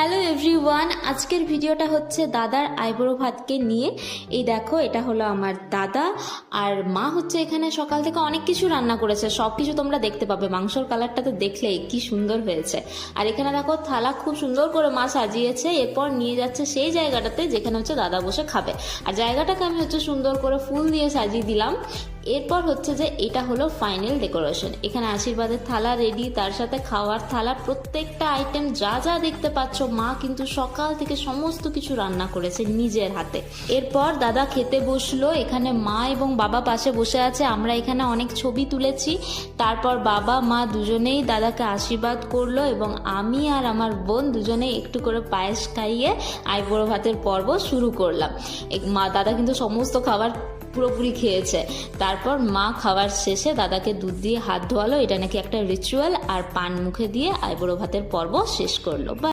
Hello everyone, আজকের ভিডিওটা হচ্ছে দাদার আইবুড়ো ভাতকে নিয়ে। এই দেখো, এটা হলো আমার দাদা আর মা হচ্ছে এখানে সকাল থেকে অনেক কিছু রান্না করেছে, সব কিছু তোমরা দেখতে পাবে। মাংসর কালারটা তো দেখলেই কি সুন্দর হয়েছে। আর এখানে দেখো থালা খুব সুন্দর করে মা সাজিয়েছে, এরপর নিয়ে যাচ্ছে সেই জায়গাটাতে যেখানে হচ্ছে দাদা বসে খাবে। আর জায়গাটাকে আমি হচ্ছে সুন্দর করে ফুল দিয়ে সাজিয়ে দিলাম। এরপর হচ্ছে যে এটা হলো ফাইনাল ডেকোরেশন। এখানে আশীর্বাদের থালা রেডি, তার সাথে খাওয়ার থালা, প্রত্যেকটা আইটেম যা যা দেখতে পাচ্ছ মা কিন্তু সকাল থেকে সমস্ত কিছু রান্না করেছে নিজের হাতে। এরপর দাদা খেতে বসলো, এখানে মা এবং বাবা পাশে বসে আছে। আমরা এখানে অনেক ছবি তুলেছি। তারপর বাবা মা দুজনেই দাদাকে আশীর্বাদ করলো এবং আমি আর আমার বোন দুজনেই একটু করে পায়েস খাইয়ে আইবুড়ো ভাতের পর্ব শুরু করলাম। মা দাদা কিন্তু সমস্ত খাবার পুরোপুরি খেয়েছে। তারপর মা খাওয়ার শেষে দাদাকে দুধ দিয়ে হাত ধোয়ালো, এটা নাকি একটা রিচুয়াল, আর পান মুখে দিয়ে আইবুড়ো ভাতের পর্ব শেষ করলো।